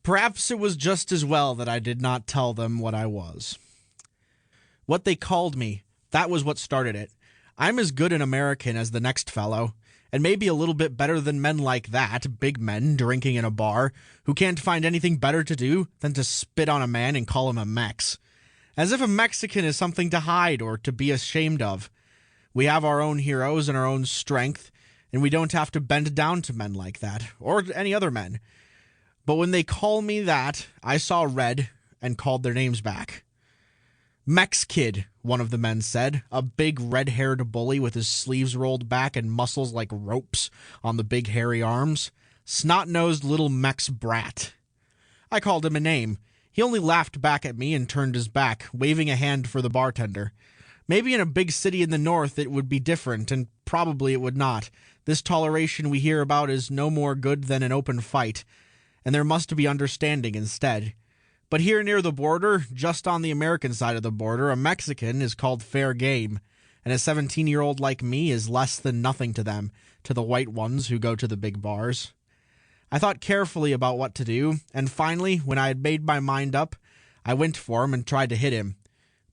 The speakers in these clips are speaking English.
Perhaps it was just as well that I did not tell them what I was. What they called me, that was what started it. I'm as good an American as the next fellow, and maybe a little bit better than men like that, big men drinking in a bar, who can't find anything better to do than to spit on a man and call him a Mex. As if a Mexican is something to hide or to be ashamed of. We have our own heroes and our own strength, and we don't have to bend down to men like that, or any other men. But when they call me that, I saw red and called their names back. Mex Kid, one of the men said, a big red-haired bully with his sleeves rolled back and muscles like ropes on the big hairy arms. Snot-nosed little Mex brat. I called him a name. He only laughed back at me and turned his back, waving a hand for the bartender. Maybe in a big city in the north it would be different, and probably it would not. This toleration we hear about is no more good than an open fight, and there must be understanding instead. But here near the border, just on the American side of the border, a Mexican is called fair game, and a 17-year-old like me is less than nothing to them, to the white ones who go to the big bars. I thought carefully about what to do, and finally, when I had made my mind up, I went for him and tried to hit him.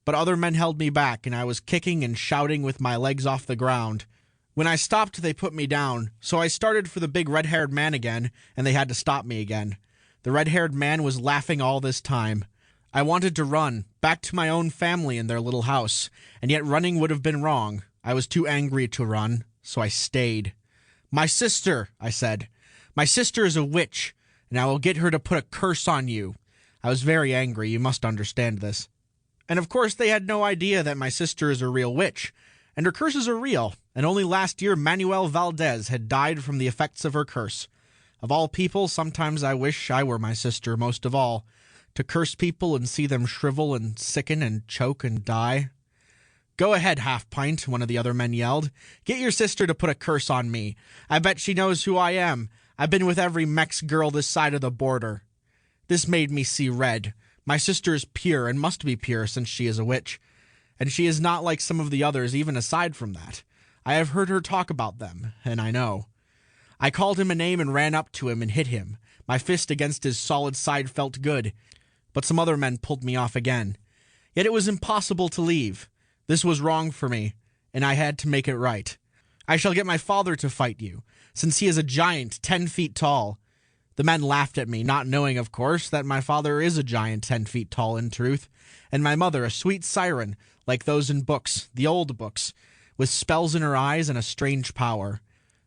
But other men held me back, and I was kicking and shouting with my legs off the ground. When I stopped, they put me down, so I started for the big red-haired man again, and they had to stop me again. The red-haired man was laughing all this time. I wanted to run, back to my own family in their little house, and yet running would have been wrong. I was too angry to run, so I stayed. "My sister," I said. "My sister is a witch, and I will get her to put a curse on you." I was very angry, you must understand this. And of course they had no idea that my sister is a real witch, and her curses are real, and only last year Manuel Valdez had died from the effects of her curse. Of all people, sometimes I wish I were my sister most of all, to curse people and see them shrivel and sicken and choke and die. "Go ahead, Half-Pint," one of the other men yelled. "Get your sister to put a curse on me. I bet she knows who I am. I've been with every Mex girl this side of the border." This made me see red. My sister is pure and must be pure since she is a witch. And she is not like some of the others even aside from that. I have heard her talk about them, and I know. I called him a name and ran up to him and hit him. My fist against his solid side felt good, but some other men pulled me off again. Yet it was impossible to leave. This was wrong for me, and I had to make it right. "I shall get my father to fight you, since he is a giant 10 feet tall." The men laughed at me, not knowing, of course, that my father is a giant 10 feet tall in truth, and my mother a sweet siren, like those in books, the old books, with spells in her eyes and a strange power.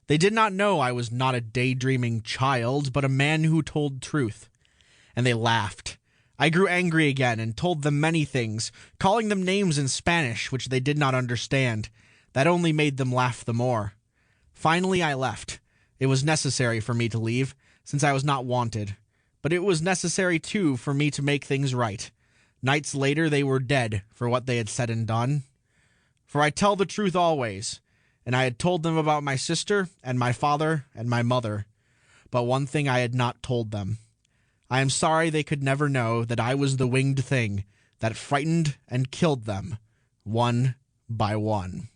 They did not know I was not a daydreaming child, but a man who told truth. And they laughed. I grew angry again and told them many things, calling them names in Spanish which they did not understand. That only made them laugh the more. Finally I left. It was necessary for me to leave, since I was not wanted. But it was necessary, too, for me to make things right. Nights later they were dead for what they had said and done. For I tell the truth always, and I had told them about my sister and my father and my mother. But one thing I had not told them. I am sorry they could never know that I was the winged thing that frightened and killed them, one by one.